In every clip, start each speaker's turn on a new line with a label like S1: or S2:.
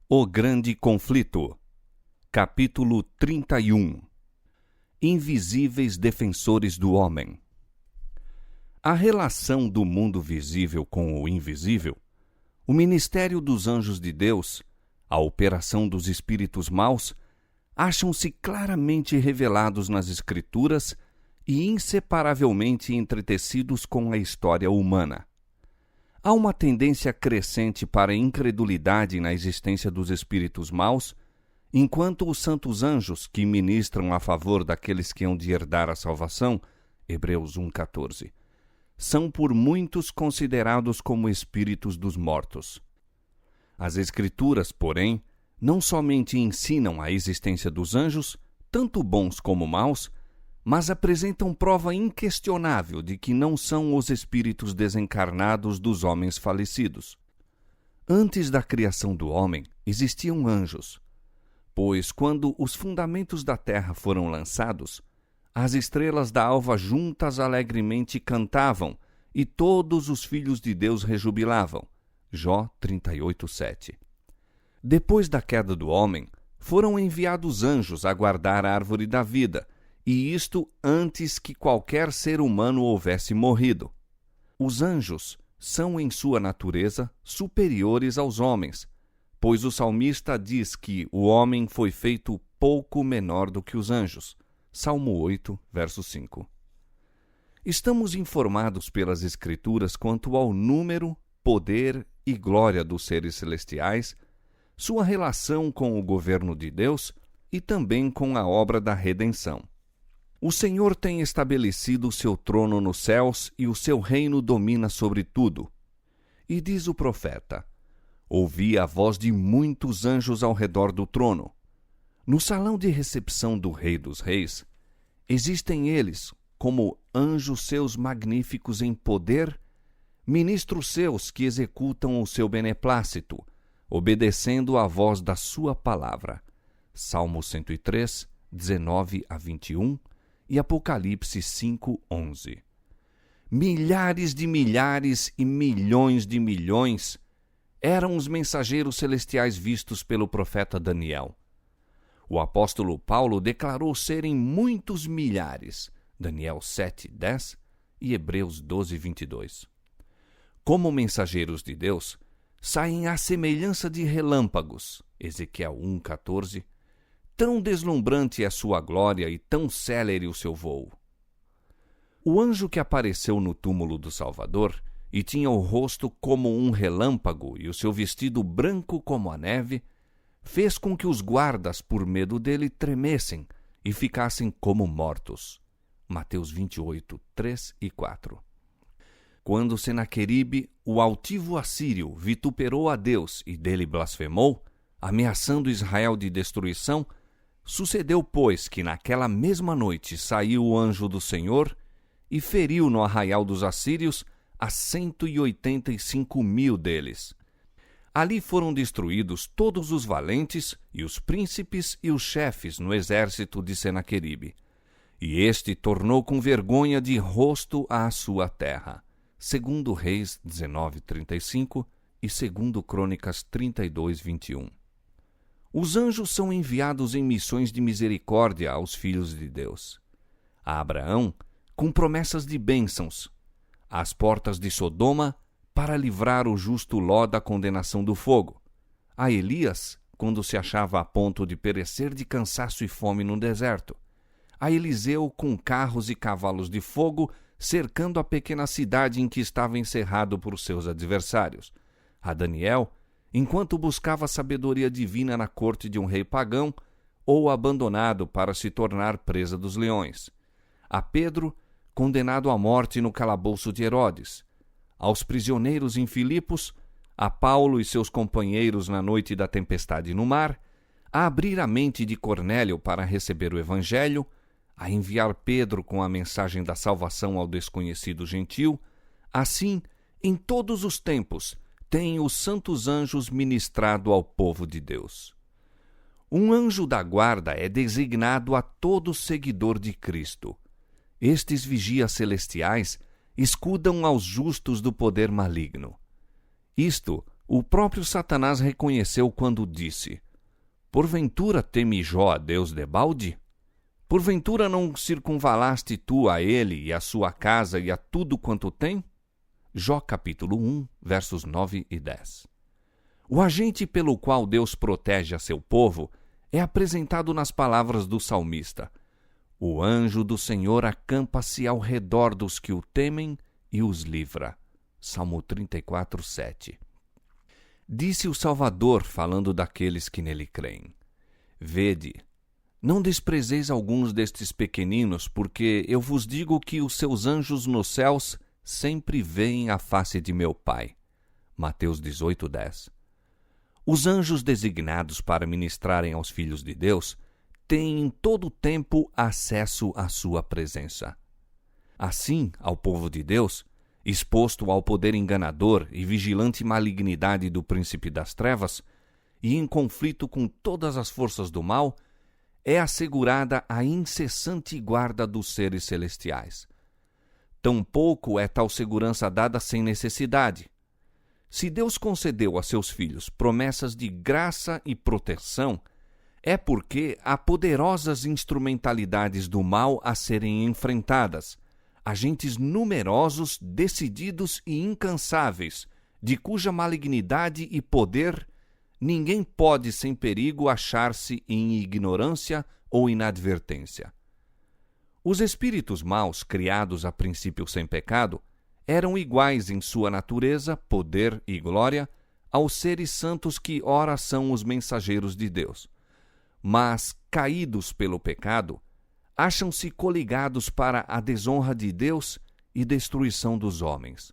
S1: O Grande Conflito. Capítulo 31. Invisíveis defensores do homem. A relação do mundo visível com o invisível, o ministério dos anjos de Deus, a operação dos espíritos maus, acham-se claramente revelados nas Escrituras e inseparavelmente entretecidos com a história humana. Há uma tendência crescente para a incredulidade na existência dos espíritos maus, enquanto os santos anjos que ministram a favor daqueles que hão de herdar a salvação, Hebreus 1,14, são por muitos considerados como espíritos dos mortos. As Escrituras, porém, não somente ensinam a existência dos anjos, tanto bons como maus, mas apresentam prova inquestionável de que não são os espíritos desencarnados dos homens falecidos. Antes da criação do homem, existiam anjos, pois quando os fundamentos da terra foram lançados, as estrelas da alva juntas alegremente cantavam e todos os filhos de Deus rejubilavam. Jó 38:7. Depois da queda do homem, foram enviados anjos a guardar a árvore da vida, e isto antes que qualquer ser humano houvesse morrido. Os anjos são, em sua natureza, superiores aos homens, pois o salmista diz que o homem foi feito pouco menor do que os anjos. Salmo 8, verso 5. Estamos informados pelas Escrituras quanto ao número, poder e glória dos seres celestiais, sua relação com o governo de Deus e também com a obra da redenção. O Senhor tem estabelecido o seu trono nos céus e o seu reino domina sobre tudo. E diz o profeta: ouvi a voz de muitos anjos ao redor do trono. No salão de recepção do Rei dos Reis, existem eles, como anjos seus magníficos em poder, ministros seus que executam o seu beneplácito, obedecendo à voz da sua palavra. Salmo 103, 19-21 e Apocalipse 5:11. Milhares de milhares e milhões de milhões eram os mensageiros celestiais vistos pelo profeta Daniel. O apóstolo Paulo declarou serem muitos milhares, Daniel 7:10 e Hebreus 12:22. Como mensageiros de Deus, saem à semelhança de relâmpagos, Ezequiel 1:14, tão deslumbrante é sua glória e tão célere o seu voo. O anjo que apareceu no túmulo do Salvador e tinha o rosto como um relâmpago e o seu vestido branco como a neve, fez com que os guardas, por medo dele, tremessem e ficassem como mortos. Mateus 28, 3 e 4. Quando Senaqueribe, o altivo assírio, vituperou a Deus e dele blasfemou, ameaçando Israel de destruição, sucedeu, pois, que naquela mesma noite saiu o anjo do Senhor e feriu no arraial dos assírios a 185.000 deles. Ali foram destruídos todos os valentes e os príncipes e os chefes no exército de Senaqueribe. E este tornou com vergonha de rosto à sua terra. 2 Reis 19:35 e 2 Crônicas 32:21. Os anjos são enviados em missões de misericórdia aos filhos de Deus. A Abraão, com promessas de bênçãos. Às portas de Sodoma, para livrar o justo Ló da condenação do fogo. A Elias, quando se achava a ponto de perecer de cansaço e fome no deserto. A Eliseu, com carros e cavalos de fogo, cercando a pequena cidade em que estava encerrado por seus adversários. A Daniel, enquanto buscava sabedoria divina na corte de um rei pagão, ou abandonado para se tornar presa dos leões. A Pedro, condenado à morte no calabouço de Herodes. Aos prisioneiros em Filipos, a Paulo e seus companheiros na noite da tempestade no mar, a abrir a mente de Cornélio para receber o Evangelho, a enviar Pedro com a mensagem da salvação ao desconhecido gentil, assim, em todos os tempos, têm os santos anjos ministrado ao povo de Deus. Um anjo da guarda é designado a todo seguidor de Cristo. Estes vigias celestiais escudam aos justos do poder maligno. Isto O próprio Satanás reconheceu quando disse: Porventura teme Jó a Deus debalde? Porventura não circunvalaste tu a ele e a sua casa e a tudo quanto tem? Jó capítulo 1, versos 9 e 10. O agente pelo qual Deus protege a seu povo é apresentado nas palavras do salmista: O anjo do Senhor acampa-se ao redor dos que o temem e os livra. Salmo 34, 7. Disse o Salvador, falando daqueles que nele creem: Vede, não desprezeis alguns destes pequeninos, porque eu vos digo que os seus anjos nos céus sempre veem a face de meu Pai. Mateus 18, 10. Os anjos designados para ministrarem aos filhos de Deus têm em todo o tempo acesso à sua presença. Assim, ao povo de Deus, exposto ao poder enganador e vigilante malignidade do príncipe das trevas, e em conflito com todas as forças do mal, é assegurada a incessante guarda dos seres celestiais. Tampouco é tal segurança dada sem necessidade. Se Deus concedeu a seus filhos promessas de graça e proteção, é porque há poderosas instrumentalidades do mal a serem enfrentadas, agentes numerosos, decididos e incansáveis, de cuja malignidade e poder ninguém pode sem perigo achar-se em ignorância ou inadvertência. Os espíritos maus, criados a princípio sem pecado, eram iguais em sua natureza, poder e glória aos seres santos que ora são os mensageiros de Deus. Mas, caídos pelo pecado, acham-se coligados para a desonra de Deus e destruição dos homens.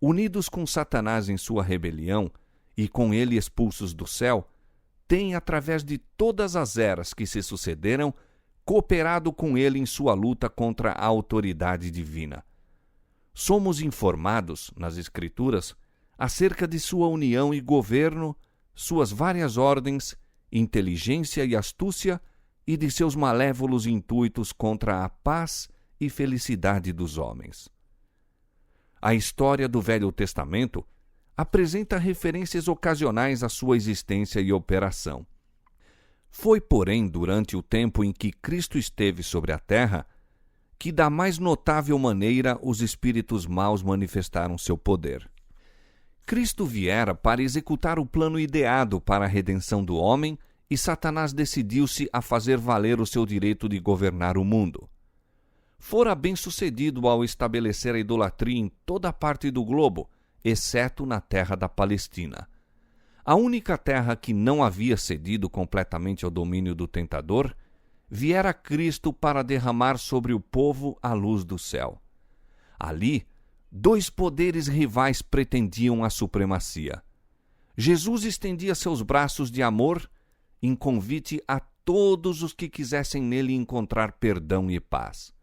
S1: Unidos com Satanás em sua rebelião, e com ele expulsos do céu, têm, através de todas as eras que se sucederam, cooperado com ele em sua luta contra a autoridade divina. Somos informados, nas Escrituras, acerca de sua união e governo, suas várias ordens, inteligência e astúcia, e de seus malévolos intuitos contra a paz e felicidade dos homens. A história do Velho Testamento apresenta referências ocasionais à sua existência e operação. Foi, porém, durante o tempo em que Cristo esteve sobre a terra, que da mais notável maneira os espíritos maus manifestaram seu poder. Cristo viera para executar o plano ideado para a redenção do homem e Satanás decidiu-se a fazer valer o seu direito de governar o mundo. Fora bem-sucedido ao estabelecer a idolatria em toda a parte do globo, exceto na terra da Palestina. A única terra que não havia cedido completamente ao domínio do tentador, viera Cristo para derramar sobre o povo a luz do céu. Ali, dois poderes rivais pretendiam a supremacia. Jesus estendia seus braços de amor em convite a todos os que quisessem nele encontrar perdão e paz.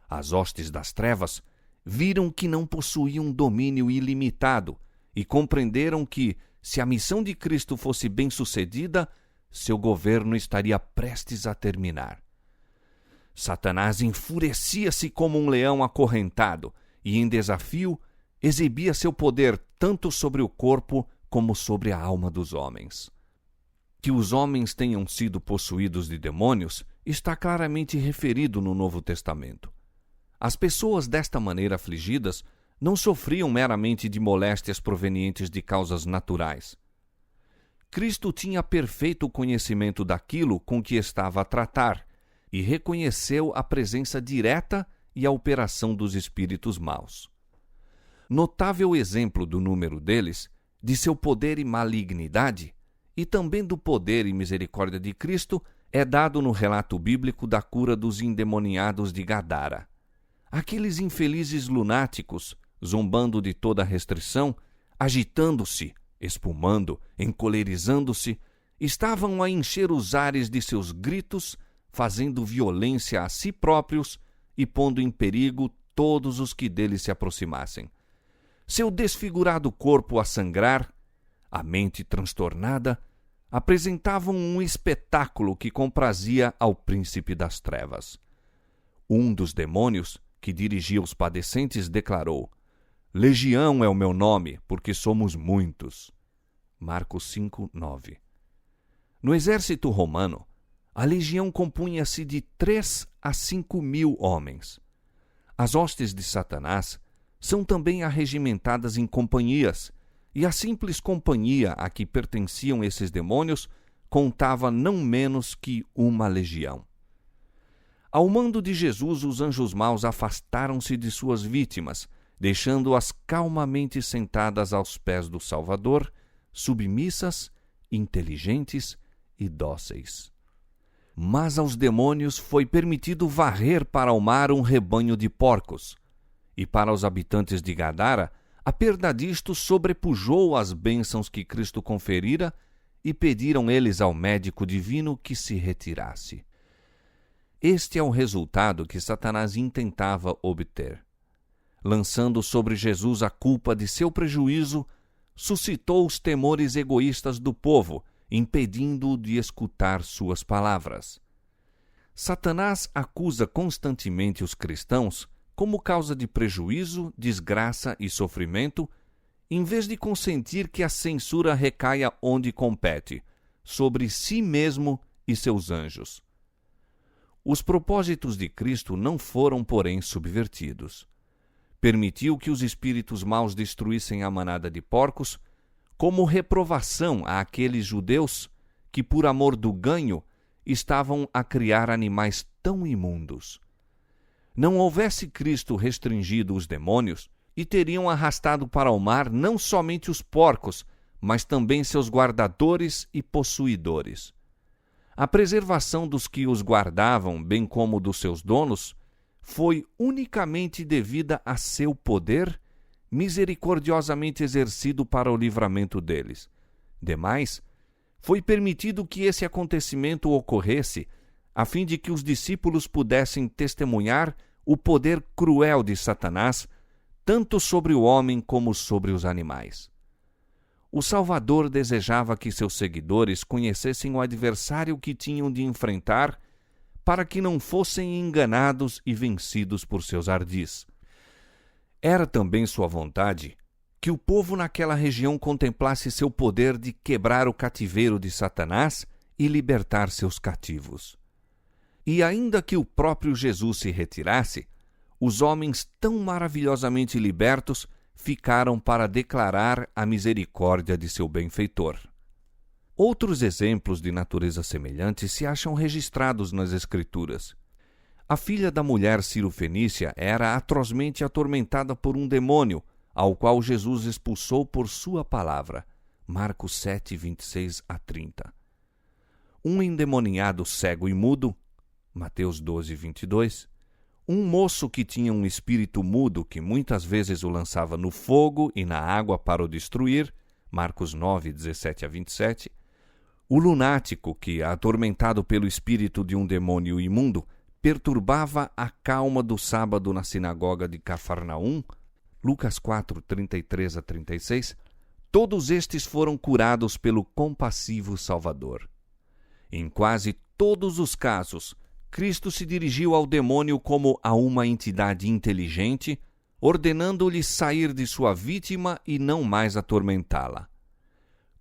S1: As hostes das trevas viram que não possuíam domínio ilimitado e compreenderam que, se a missão de Cristo fosse bem-sucedida, seu governo estaria prestes a terminar. Satanás enfurecia-se como um leão acorrentado e, em desafio, exibia seu poder tanto sobre o corpo como sobre a alma dos homens. Que os homens tenham sido possuídos de demônios está claramente referido no Novo Testamento. As pessoas desta maneira afligidas não sofriam meramente de moléstias provenientes de causas naturais. Cristo tinha perfeito conhecimento daquilo com que estava a tratar e reconheceu a presença direta e a operação dos espíritos maus. Notável exemplo do número deles, de seu poder e malignidade, e também do poder e misericórdia de Cristo, é dado no relato bíblico da cura dos endemoniados de Gadara. Aqueles infelizes lunáticos, zombando de toda restrição, agitando-se, espumando, encolerizando-se, estavam a encher os ares de seus gritos, fazendo violência a si próprios e pondo em perigo todos os que deles se aproximassem. Seu desfigurado corpo a sangrar, a mente transtornada, apresentavam um espetáculo que comprazia ao príncipe das trevas. Um dos demônios, que dirigia os padecentes, declarou: Legião é o meu nome, porque somos muitos. Marcos 5, 9. No exército romano, a legião compunha-se de 3 a 5 mil homens. As hostes de Satanás são também arregimentadas em companhias, e a simples companhia a que pertenciam esses demônios contava não menos que uma legião. Ao mando de Jesus, os anjos maus afastaram-se de suas vítimas, deixando-as calmamente sentadas aos pés do Salvador, submissas, inteligentes e dóceis. Mas aos demônios foi permitido varrer para o mar um rebanho de porcos, e para os habitantes de Gadara, a perda disto sobrepujou as bênçãos que Cristo conferira, e pediram eles ao médico divino que se retirasse. Este é o resultado que Satanás intentava obter. Lançando sobre Jesus a culpa de seu prejuízo, suscitou os temores egoístas do povo, impedindo-o de escutar suas palavras. Satanás acusa constantemente os cristãos como causa de prejuízo, desgraça e sofrimento, em vez de consentir que a censura recaia onde compete, sobre si mesmo e seus anjos. Os propósitos de Cristo não foram, porém, subvertidos. Permitiu que os espíritos maus destruíssem a manada de porcos, como reprovação àqueles judeus que, por amor do ganho, estavam a criar animais tão imundos. Não houvesse Cristo restringido os demônios, e teriam arrastado para o mar não somente os porcos, mas também seus guardadores e possuidores. A preservação dos que os guardavam, bem como dos seus donos, foi unicamente devida a seu poder, misericordiosamente exercido para o livramento deles. Demais, foi permitido que esse acontecimento ocorresse, a fim de que os discípulos pudessem testemunhar o poder cruel de Satanás, tanto sobre o homem como sobre os animais. O Salvador desejava que seus seguidores conhecessem o adversário que tinham de enfrentar, para que não fossem enganados e vencidos por seus ardis. Era também sua vontade que o povo naquela região contemplasse seu poder de quebrar o cativeiro de Satanás e libertar seus cativos. E ainda que o próprio Jesus se retirasse, os homens tão maravilhosamente libertos ficaram para declarar a misericórdia de seu benfeitor. Outros exemplos de natureza semelhante se acham registrados nas Escrituras. A filha da mulher Ciro-fenícia era atrozmente atormentada por um demônio, ao qual Jesus expulsou por sua palavra. Marcos 7, 26 a 30. Um endemoniado cego e mudo. Mateus 12, 22. Um moço que tinha um espírito mudo que muitas vezes o lançava no fogo e na água para o destruir. Marcos 9, 17 a 27. O lunático que, atormentado pelo espírito de um demônio imundo, perturbava a calma do sábado na sinagoga de Cafarnaum. Lucas 4, 33 a 36. Todos estes foram curados pelo compassivo Salvador. Em quase todos os casos, Cristo se dirigiu ao demônio como a uma entidade inteligente, ordenando-lhe sair de sua vítima e não mais atormentá-la.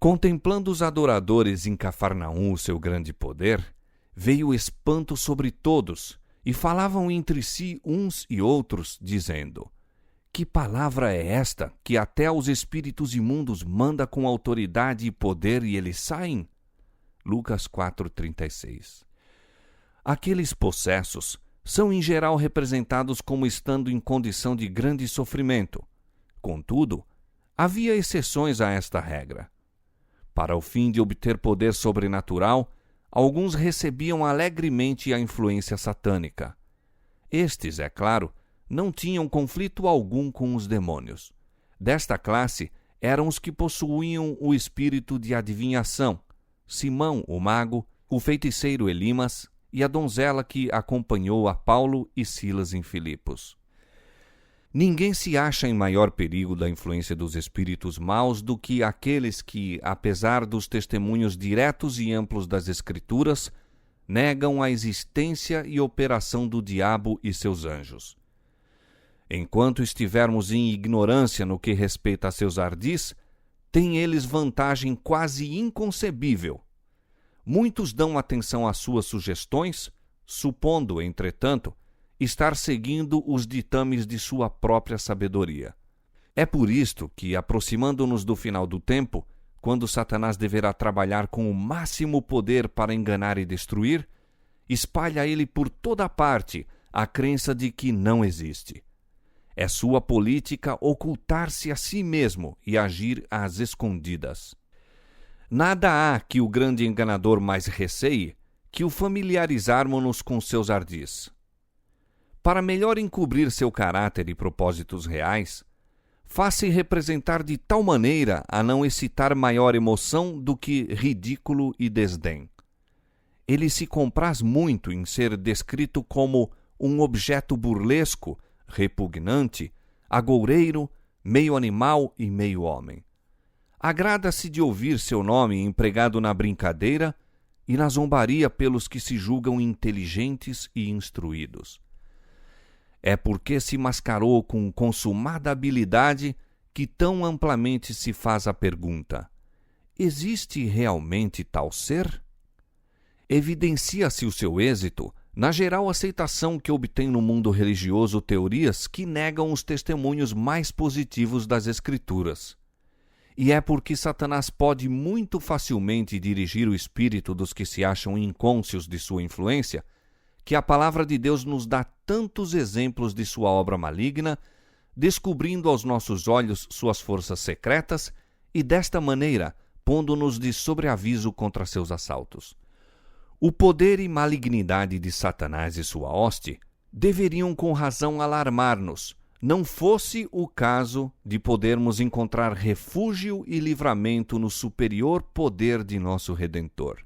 S1: Contemplando os adoradores em Cafarnaum o seu grande poder, veio espanto sobre todos, e falavam entre si uns e outros, dizendo: Que palavra é esta, que até aos espíritos imundos manda com autoridade e poder e eles saem? Lucas 4:36. Aqueles possessos são em geral representados como estando em condição de grande sofrimento. Contudo, havia exceções a esta regra. Para o fim de obter poder sobrenatural, alguns recebiam alegremente a influência satânica. Estes, é claro, não tinham conflito algum com os demônios. Desta classe eram os que possuíam o espírito de adivinhação, Simão, o mago, o feiticeiro Elimas e a donzela que acompanhou a Paulo e Silas em Filipos. Ninguém se acha em maior perigo da influência dos espíritos maus do que aqueles que, apesar dos testemunhos diretos e amplos das Escrituras, negam a existência e operação do diabo e seus anjos. Enquanto estivermos em ignorância no que respeita a seus ardis, têm eles vantagem quase inconcebível. Muitos dão atenção às suas sugestões, supondo, entretanto, estar seguindo os ditames de sua própria sabedoria. É por isto que, aproximando-nos do final do tempo, quando Satanás deverá trabalhar com o máximo poder para enganar e destruir, espalha ele por toda parte a crença de que não existe. É sua política ocultar-se a si mesmo e agir às escondidas. Nada há que o grande enganador mais receie que o familiarizarmos-nos com seus ardis. Para melhor encobrir seu caráter e propósitos reais, faz-se representar de tal maneira a não excitar maior emoção do que ridículo e desdém. Ele se compraz muito em ser descrito como um objeto burlesco, repugnante, agoureiro, meio animal e meio homem. Agrada-se de ouvir seu nome empregado na brincadeira e na zombaria pelos que se julgam inteligentes e instruídos. É porque se mascarou com consumada habilidade que tão amplamente se faz a pergunta: existe realmente tal ser? Evidencia-se o seu êxito na geral aceitação que obtém no mundo religioso teorias que negam os testemunhos mais positivos das Escrituras. E é porque Satanás pode muito facilmente dirigir o espírito dos que se acham incônscios de sua influência, que a palavra de Deus nos dá tantos exemplos de sua obra maligna, descobrindo aos nossos olhos suas forças secretas e, desta maneira, pondo-nos de sobreaviso contra seus assaltos. O poder e malignidade de Satanás e sua hoste deveriam com razão alarmar-nos, não fosse o caso de podermos encontrar refúgio e livramento no superior poder de nosso Redentor.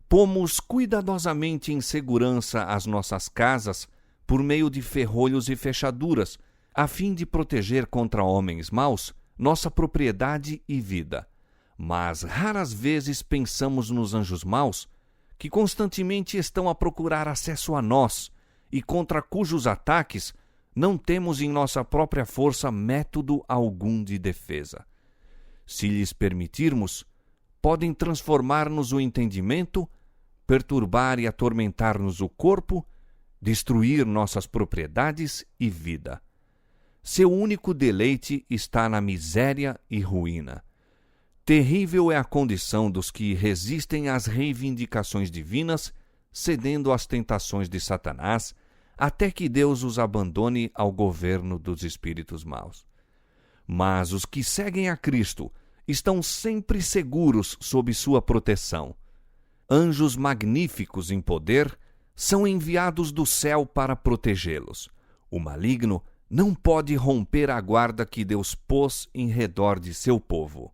S1: Pomos cuidadosamente em segurança as nossas casas por meio de ferrolhos e fechaduras, a fim de proteger contra homens maus nossa propriedade e vida. Mas raras vezes pensamos nos anjos maus, que constantemente estão a procurar acesso a nós e contra cujos ataques não temos em nossa própria força método algum de defesa. Se lhes permitirmos, podem transformar-nos o entendimento, perturbar e atormentar-nos o corpo, destruir nossas propriedades e vida. Seu único deleite está na miséria e ruína. Terrível é a condição dos que resistem às reivindicações divinas, cedendo às tentações de Satanás, até que Deus os abandone ao governo dos espíritos maus. Mas os que seguem a Cristo estão sempre seguros sob sua proteção. Anjos magníficos em poder são enviados do céu para protegê-los. O maligno não pode romper a guarda que Deus pôs em redor de seu povo.